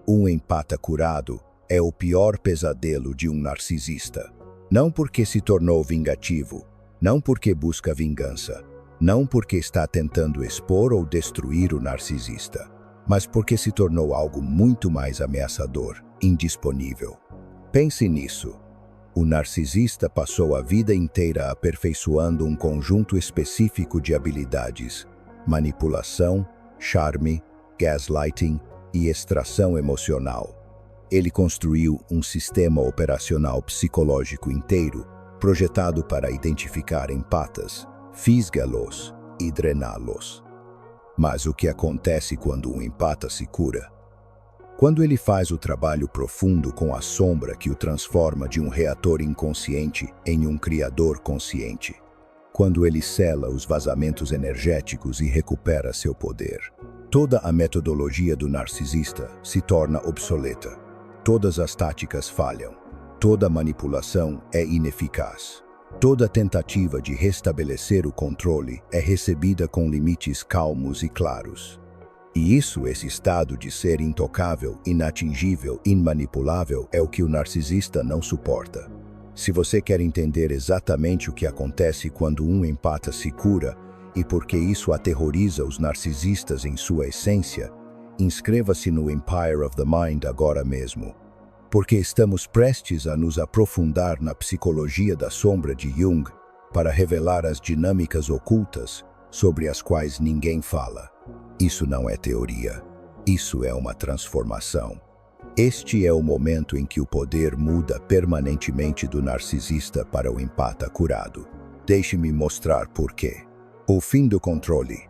Um empata curado é o pior pesadelo de um narcisista. Não porque se tornou vingativo, não porque busca vingança, não porque está tentando expor ou destruir o narcisista, mas porque se tornou algo muito mais ameaçador, indisponível. Pense nisso. O narcisista passou a vida inteira aperfeiçoando um conjunto específico de habilidades: manipulação, charme, gaslighting e extração emocional. Ele construiu um sistema operacional psicológico inteiro, projetado para identificar empatas, fisgá-los e drená-los. Mas o que acontece quando um empata se cura? Quando ele faz o trabalho profundo com a sombra que o transforma de um reator inconsciente em um criador consciente. Quando ele sela os vazamentos energéticos e recupera seu poder. Toda a metodologia do narcisista se torna obsoleta. Todas as táticas falham. Toda manipulação é ineficaz. Toda tentativa de restabelecer o controle é recebida com limites calmos e claros. E esse estado de ser intocável, inatingível, imanipulável, é o que o narcisista não suporta. Se você quer entender exatamente o que acontece quando um empata se cura e por que isso aterroriza os narcisistas em sua essência, inscreva-se no Empire of the Mind agora mesmo. Porque estamos prestes a nos aprofundar na psicologia da sombra de Jung para revelar as dinâmicas ocultas sobre as quais ninguém fala. Isso não é teoria. Isso é uma transformação. Este é o momento em que o poder muda permanentemente do narcisista para o empata curado. Deixe-me mostrar por quê. O fim do controle.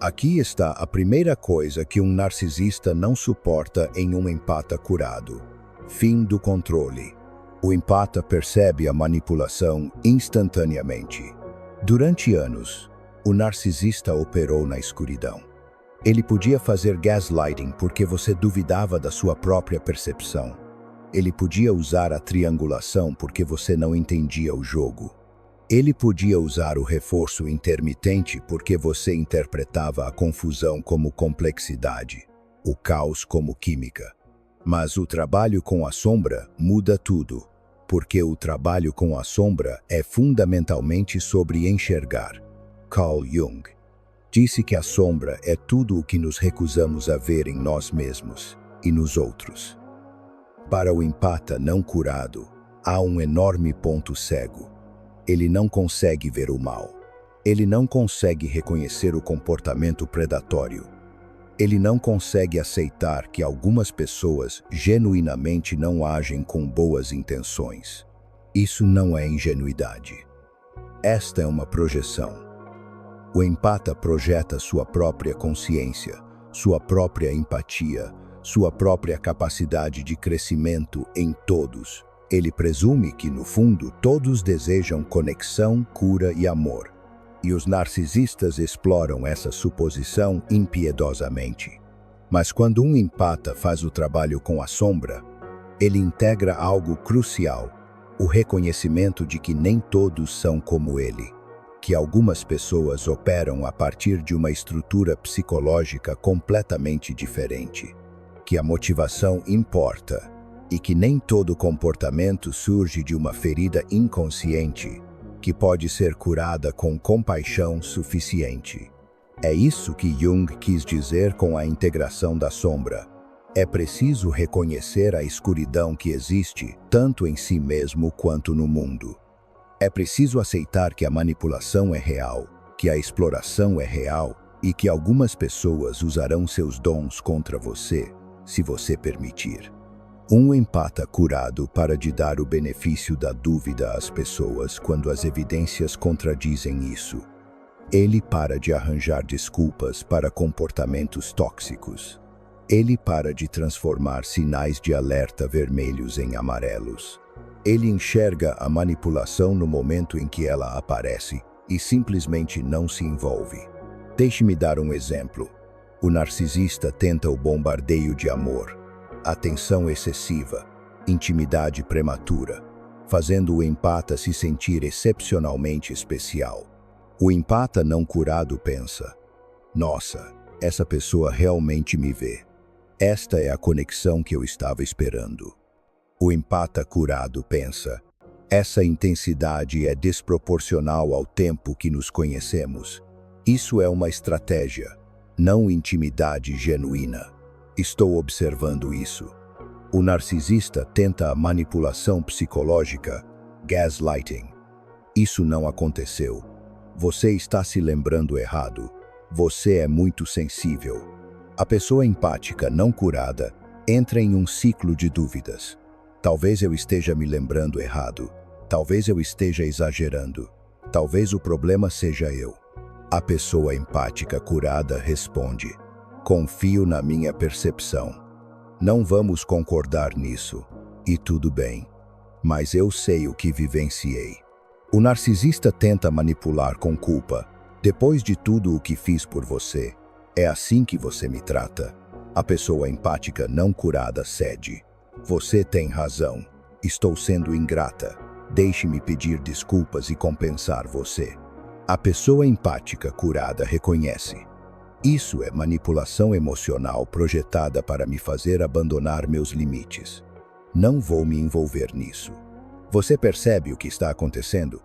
Aqui está a primeira coisa que um narcisista não suporta em um empata curado. Fim do controle. O empata percebe a manipulação instantaneamente. Durante anos, o narcisista operou na escuridão. Ele podia fazer gaslighting porque você duvidava da sua própria percepção. Ele podia usar a triangulação porque você não entendia o jogo. Ele podia usar o reforço intermitente porque você interpretava a confusão como complexidade, o caos como química. Mas o trabalho com a sombra muda tudo, porque o trabalho com a sombra é fundamentalmente sobre enxergar. Carl Jung disse que a sombra é tudo o que nos recusamos a ver em nós mesmos e nos outros. Para o empata não curado, há um enorme ponto cego. Ele não consegue ver o mal. Ele não consegue reconhecer o comportamento predatório. Ele não consegue aceitar que algumas pessoas genuinamente não agem com boas intenções. Isso não é ingenuidade. Esta é uma projeção. O empata projeta sua própria consciência, sua própria empatia, sua própria capacidade de crescimento em todos. Ele presume que, no fundo, todos desejam conexão, cura e amor. E os narcisistas exploram essa suposição impiedosamente. Mas quando um empata faz o trabalho com a sombra, ele integra algo crucial, o reconhecimento de que nem todos são como ele. Que algumas pessoas operam a partir de uma estrutura psicológica completamente diferente, que a motivação importa e que nem todo comportamento surge de uma ferida inconsciente que pode ser curada com compaixão suficiente. É isso que Jung quis dizer com a integração da sombra. É preciso reconhecer a escuridão que existe tanto em si mesmo quanto no mundo. É preciso aceitar que a manipulação é real, que a exploração é real e que algumas pessoas usarão seus dons contra você, se você permitir. Um empata curado para de dar o benefício da dúvida às pessoas quando as evidências contradizem isso. Ele para de arranjar desculpas para comportamentos tóxicos. Ele para de transformar sinais de alerta vermelhos em amarelos. Ele enxerga a manipulação no momento em que ela aparece e simplesmente não se envolve. Deixe-me dar um exemplo. O narcisista tenta o bombardeio de amor, atenção excessiva, intimidade prematura, fazendo o empata se sentir excepcionalmente especial. O empata não curado pensa: nossa, essa pessoa realmente me vê. Esta é a conexão que eu estava esperando. O empata curado pensa: essa intensidade é desproporcional ao tempo que nos conhecemos. Isso é uma estratégia, não intimidade genuína. Estou observando isso. O narcisista tenta a manipulação psicológica, gaslighting. Isso não aconteceu. Você está se lembrando errado. Você é muito sensível. A pessoa empática não curada entra em um ciclo de dúvidas. Talvez eu esteja me lembrando errado. Talvez eu esteja exagerando. Talvez o problema seja eu. A pessoa empática curada responde: confio na minha percepção. Não vamos concordar nisso. E tudo bem. Mas eu sei o que vivenciei. O narcisista tenta manipular com culpa. Depois de tudo o que fiz por você, é assim que você me trata. A pessoa empática não curada cede. Você tem razão. Estou sendo ingrata. Deixe-me pedir desculpas e compensar você. A pessoa empática curada reconhece: isso é manipulação emocional projetada para me fazer abandonar meus limites. Não vou me envolver nisso. Você percebe o que está acontecendo?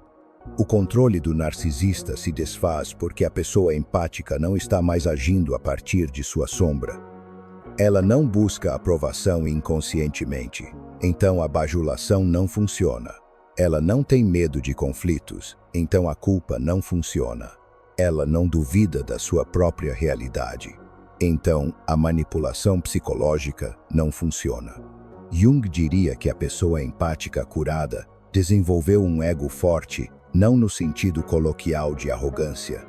O controle do narcisista se desfaz porque a pessoa empática não está mais agindo a partir de sua sombra. Ela não busca aprovação inconscientemente, então a bajulação não funciona. Ela não tem medo de conflitos, então a culpa não funciona. Ela não duvida da sua própria realidade, então a manipulação psicológica não funciona. Jung diria que a pessoa empática curada desenvolveu um ego forte, não no sentido coloquial de arrogância,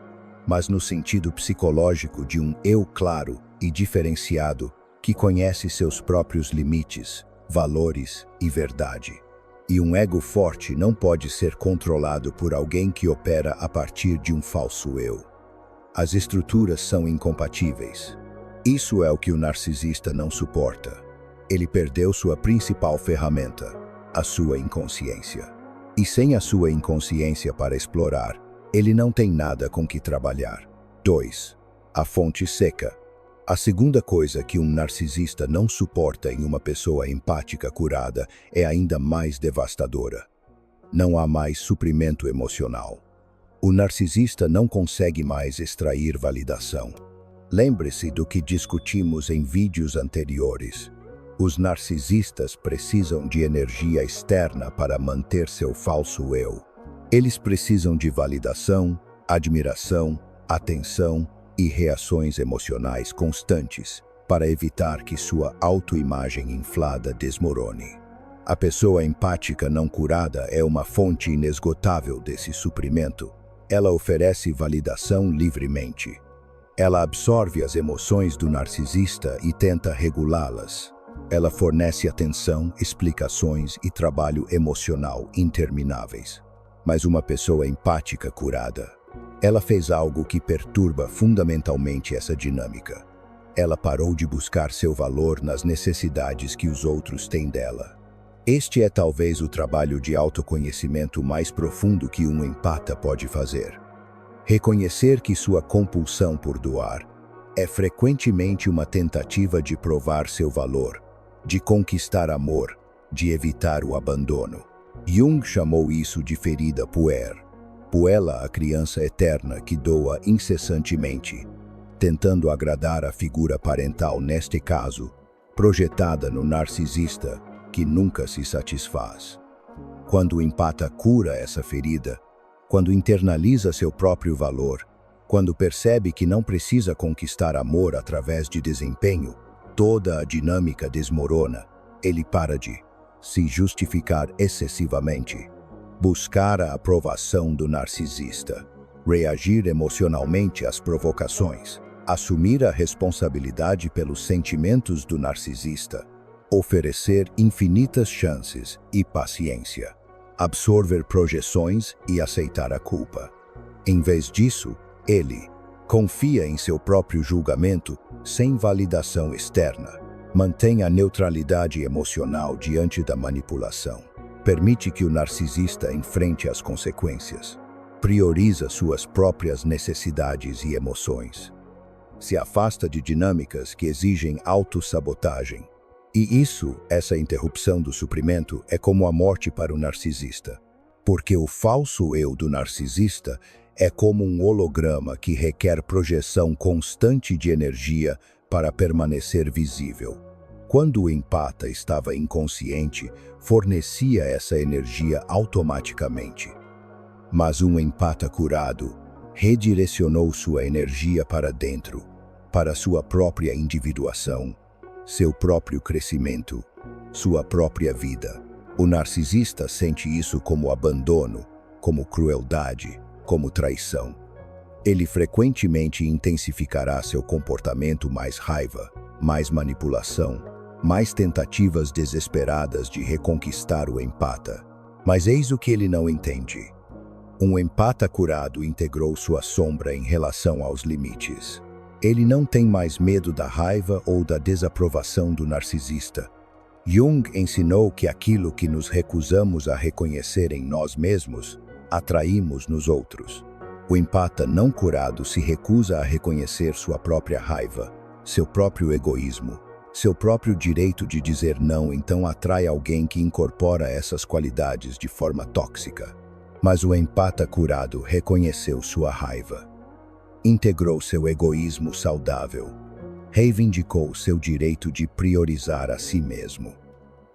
mas no sentido psicológico de um eu claro e diferenciado que conhece seus próprios limites, valores e verdade. E um ego forte não pode ser controlado por alguém que opera a partir de um falso eu. As estruturas são incompatíveis. Isso é o que o narcisista não suporta. Ele perdeu sua principal ferramenta, a sua inconsciência. E sem a sua inconsciência para explorar, ele não tem nada com que trabalhar. 2. A fonte seca. A segunda coisa que um narcisista não suporta em uma pessoa empática curada é ainda mais devastadora. Não há mais suprimento emocional. O narcisista não consegue mais extrair validação. Lembre-se do que discutimos em vídeos anteriores. Os narcisistas precisam de energia externa para manter seu falso eu. Eles precisam de validação, admiração, atenção e reações emocionais constantes para evitar que sua autoimagem inflada desmorone. A pessoa empática não curada é uma fonte inesgotável desse suprimento. Ela oferece validação livremente. Ela absorve as emoções do narcisista e tenta regulá-las. Ela fornece atenção, explicações e trabalho emocional intermináveis. Mas uma pessoa empática curada, ela fez algo que perturba fundamentalmente essa dinâmica. Ela parou de buscar seu valor nas necessidades que os outros têm dela. Este é talvez o trabalho de autoconhecimento mais profundo que um empata pode fazer. Reconhecer que sua compulsão por doar é frequentemente uma tentativa de provar seu valor, de conquistar amor, de evitar o abandono. Jung chamou isso de ferida puer. Puella, a criança eterna que doa incessantemente, tentando agradar a figura parental neste caso, projetada no narcisista que nunca se satisfaz. Quando o empata cura essa ferida, quando internaliza seu próprio valor, quando percebe que não precisa conquistar amor através de desempenho, toda a dinâmica desmorona. Ele para de se justificar excessivamente, buscar a aprovação do narcisista, reagir emocionalmente às provocações, assumir a responsabilidade pelos sentimentos do narcisista, oferecer infinitas chances e paciência, absorver projeções e aceitar a culpa. Em vez disso, ele confia em seu próprio julgamento sem validação externa, mantém a neutralidade emocional diante da manipulação, permite que o narcisista enfrente as consequências, prioriza suas próprias necessidades e emoções. se afasta de dinâmicas que exigem autossabotagem. E essa interrupção do suprimento é como a morte para o narcisista. Porque o falso eu do narcisista é como um holograma que requer projeção constante de energia para permanecer visível. Quando o empata estava inconsciente, fornecia essa energia automaticamente. Mas um empata curado redirecionou sua energia para dentro, para sua própria individuação, seu próprio crescimento, sua própria vida. O narcisista sente isso como abandono, como crueldade, como traição. Ele frequentemente intensificará seu comportamento, mais raiva, mais manipulação, mais tentativas desesperadas de reconquistar o empata. Mas eis o que ele não entende. Um empata curado integrou sua sombra em relação aos limites. Ele não tem mais medo da raiva ou da desaprovação do narcisista. Jung ensinou que aquilo que nos recusamos a reconhecer em nós mesmos, atraímos nos outros. O empata não curado se recusa a reconhecer sua própria raiva, seu próprio egoísmo, seu próprio direito de dizer não, então atrai alguém que incorpora essas qualidades de forma tóxica. Mas o empata curado reconheceu sua raiva, integrou seu egoísmo saudável, reivindicou seu direito de priorizar a si mesmo.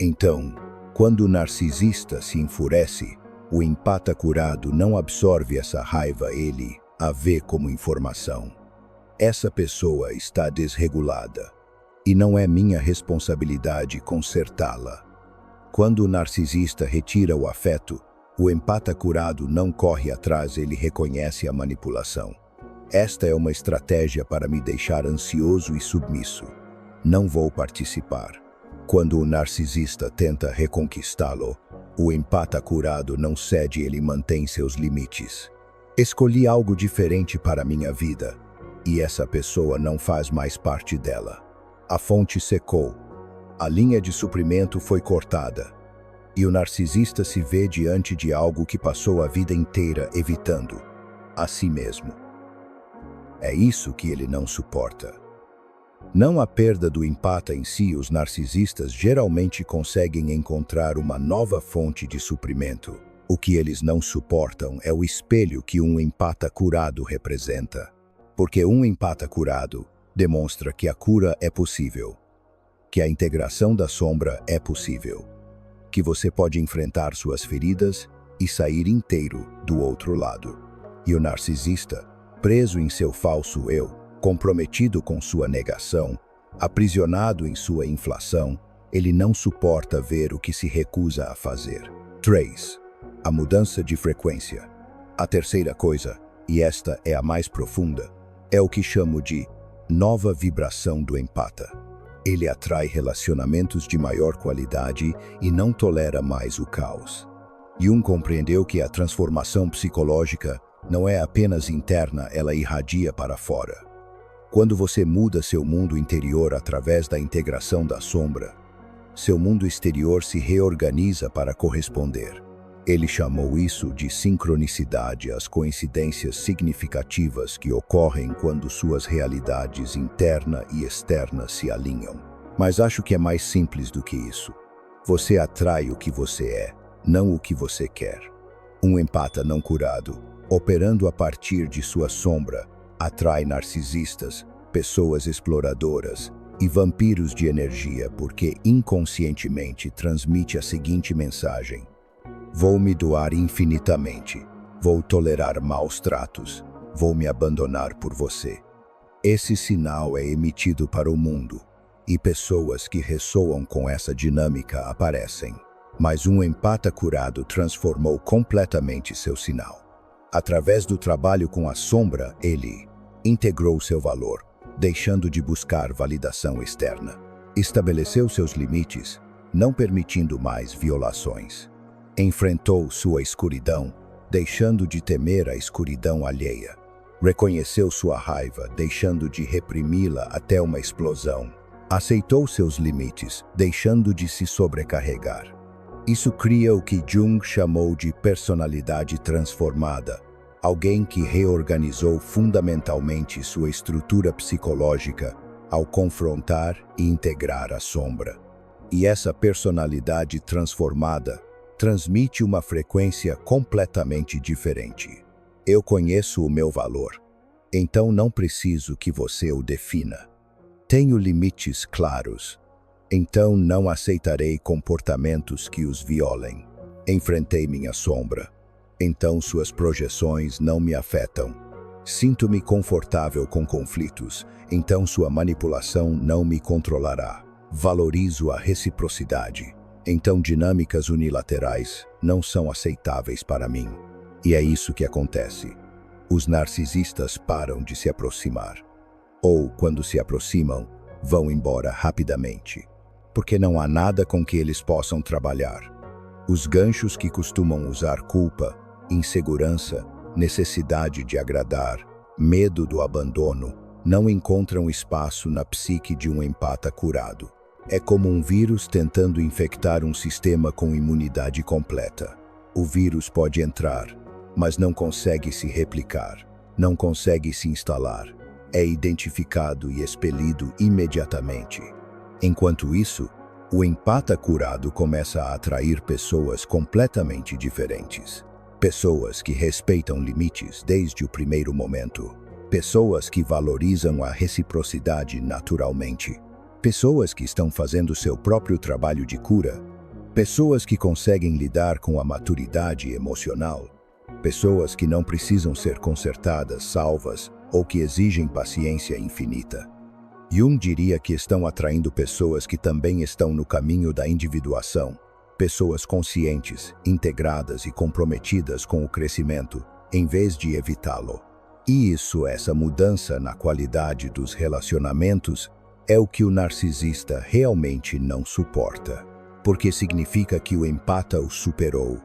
Então, quando o narcisista se enfurece, o empata curado não absorve essa raiva, ele a vê como informação. Essa pessoa está desregulada, e não é minha responsabilidade consertá-la. Quando o narcisista retira o afeto, o empata curado não corre atrás, ele reconhece a manipulação. Esta é uma estratégia para me deixar ansioso e submisso. Não vou participar. Quando o narcisista tenta reconquistá-lo, o empata curado não cede, ele mantém seus limites. Escolhi algo diferente para minha vida, e essa pessoa não faz mais parte dela. A fonte secou, a linha de suprimento foi cortada, e o narcisista se vê diante de algo que passou a vida inteira evitando, a si mesmo. É isso que ele não suporta. Não a perda do empata em si, os narcisistas geralmente conseguem encontrar uma nova fonte de suprimento. O que eles não suportam é o espelho que um empata curado representa. Porque um empata curado demonstra que a cura é possível, que a integração da sombra é possível, que você pode enfrentar suas feridas e sair inteiro do outro lado. E o narcisista, preso em seu falso eu, comprometido com sua negação, aprisionado em sua inflação, ele não suporta ver o que se recusa a fazer. 3. A mudança de frequência. A terceira coisa, e esta é a mais profunda, é o que chamo de nova vibração do empata. Ele atrai relacionamentos de maior qualidade e não tolera mais o caos. Jung compreendeu que a transformação psicológica não é apenas interna, ela irradia para fora. Quando você muda seu mundo interior através da integração da sombra, seu mundo exterior se reorganiza para corresponder. Ele chamou isso de sincronicidade, as coincidências significativas que ocorrem quando suas realidades interna e externa se alinham. Mas acho que é mais simples do que isso. Você atrai o que você é, não o que você quer. Um empata não curado, operando a partir de sua sombra, atrai narcisistas, pessoas exploradoras e vampiros de energia porque inconscientemente transmite a seguinte mensagem: vou me doar infinitamente, vou tolerar maus tratos, vou me abandonar por você. Esse sinal é emitido para o mundo, e pessoas que ressoam com essa dinâmica aparecem. Mas um empata curado transformou completamente seu sinal. Através do trabalho com a sombra, ele integrou seu valor, deixando de buscar validação externa. Estabeleceu seus limites, não permitindo mais violações. Enfrentou sua escuridão, deixando de temer a escuridão alheia. Reconheceu sua raiva, deixando de reprimi-la até uma explosão. Aceitou seus limites, deixando de se sobrecarregar. Isso cria o que Jung chamou de personalidade transformada, Alguém que reorganizou fundamentalmente sua estrutura psicológica ao confrontar e integrar a sombra. E essa personalidade transformada transmite uma frequência completamente diferente. Eu conheço o meu valor, então não preciso que você o defina. Tenho limites claros, então não aceitarei comportamentos que os violem. Enfrentei minha sombra, então suas projeções não me afetam. Sinto-me confortável com conflitos, então sua manipulação não me controlará. Valorizo a reciprocidade, então dinâmicas unilaterais não são aceitáveis para mim. E é isso que acontece. Os narcisistas param de se aproximar. Ou, quando se aproximam, vão embora rapidamente. Porque não há nada com que eles possam trabalhar. Os ganchos que costumam usar culpa, insegurança, necessidade de agradar, medo do abandono, não encontram espaço na psique de um empata curado. É como um vírus tentando infectar um sistema com imunidade completa. O vírus pode entrar, mas não consegue se replicar, não consegue se instalar. É identificado e expelido imediatamente. Enquanto isso, o empata curado começa a atrair pessoas completamente diferentes. Pessoas que respeitam limites desde o primeiro momento. Pessoas que valorizam a reciprocidade naturalmente. Pessoas que estão fazendo seu próprio trabalho de cura. Pessoas que conseguem lidar com a maturidade emocional. Pessoas que não precisam ser consertadas, salvas ou que exigem paciência infinita. Jung diria que estão atraindo pessoas que também estão no caminho da individuação. Pessoas conscientes, integradas e comprometidas com o crescimento, em vez de evitá-lo. E essa mudança na qualidade dos relacionamentos, é o que o narcisista realmente não suporta. Porque significa que o empata o superou.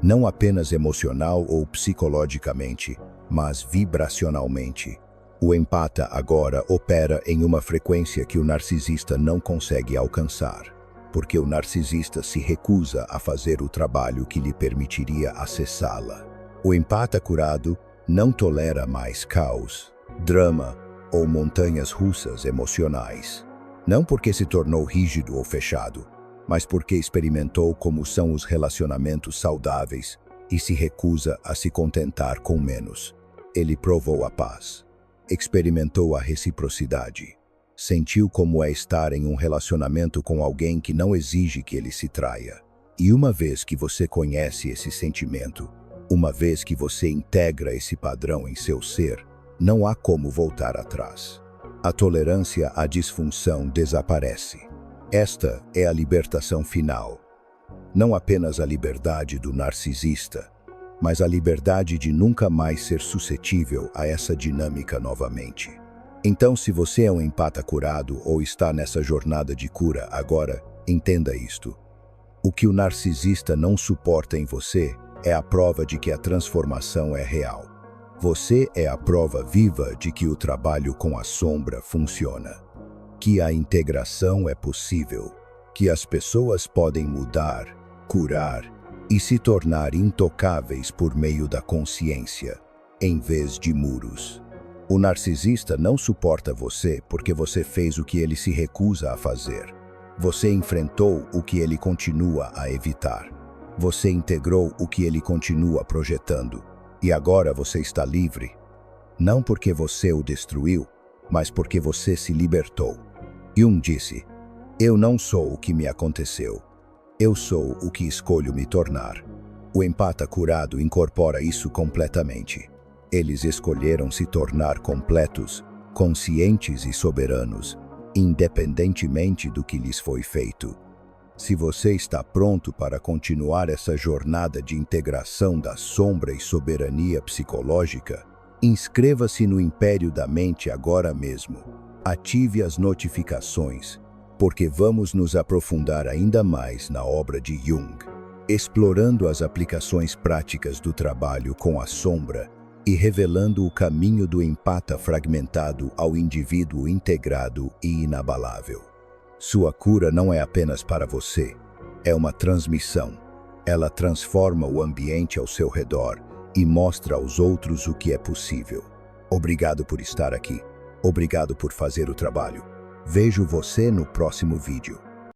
Não apenas emocional ou psicologicamente, mas vibracionalmente. O empata agora opera em uma frequência que o narcisista não consegue alcançar, porque o narcisista se recusa a fazer o trabalho que lhe permitiria acessá-la. O empata curado não tolera mais caos, drama ou montanhas russas emocionais. Não porque se tornou rígido ou fechado, mas porque experimentou como são os relacionamentos saudáveis e se recusa a se contentar com menos. Ele provou a paz, experimentou a reciprocidade, sentiu como é estar em um relacionamento com alguém que não exige que ele se traia. E uma vez que você conhece esse sentimento, uma vez que você integra esse padrão em seu ser, não há como voltar atrás. A tolerância à disfunção desaparece. Esta é a libertação final. Não apenas a liberdade do narcisista, mas a liberdade de nunca mais ser suscetível a essa dinâmica novamente. Então, se você é um empata curado ou está nessa jornada de cura agora, entenda isto. O que o narcisista não suporta em você é a prova de que a transformação é real. Você é a prova viva de que o trabalho com a sombra funciona. Que a integração é possível, que as pessoas podem mudar, curar e se tornar intocáveis por meio da consciência, em vez de muros. O narcisista não suporta você porque você fez o que ele se recusa a fazer. Você enfrentou o que ele continua a evitar. Você integrou o que ele continua projetando. E agora você está livre. Não porque você o destruiu, mas porque você se libertou. Jung disse: "Eu não sou o que me aconteceu. Eu sou o que escolho me tornar." O empata curado incorpora isso completamente. Eles escolheram se tornar completos, conscientes e soberanos, independentemente do que lhes foi feito. Se você está pronto para continuar essa jornada de integração da sombra e soberania psicológica, inscreva-se no Império da Mente agora mesmo. Ative as notificações, porque vamos nos aprofundar ainda mais na obra de Jung, explorando as aplicações práticas do trabalho com a sombra e revelando o caminho do empata fragmentado ao indivíduo integrado e inabalável. Sua cura não é apenas para você, é uma transmissão. Ela transforma o ambiente ao seu redor e mostra aos outros o que é possível. Obrigado por estar aqui. Obrigado por fazer o trabalho. Vejo você no próximo vídeo.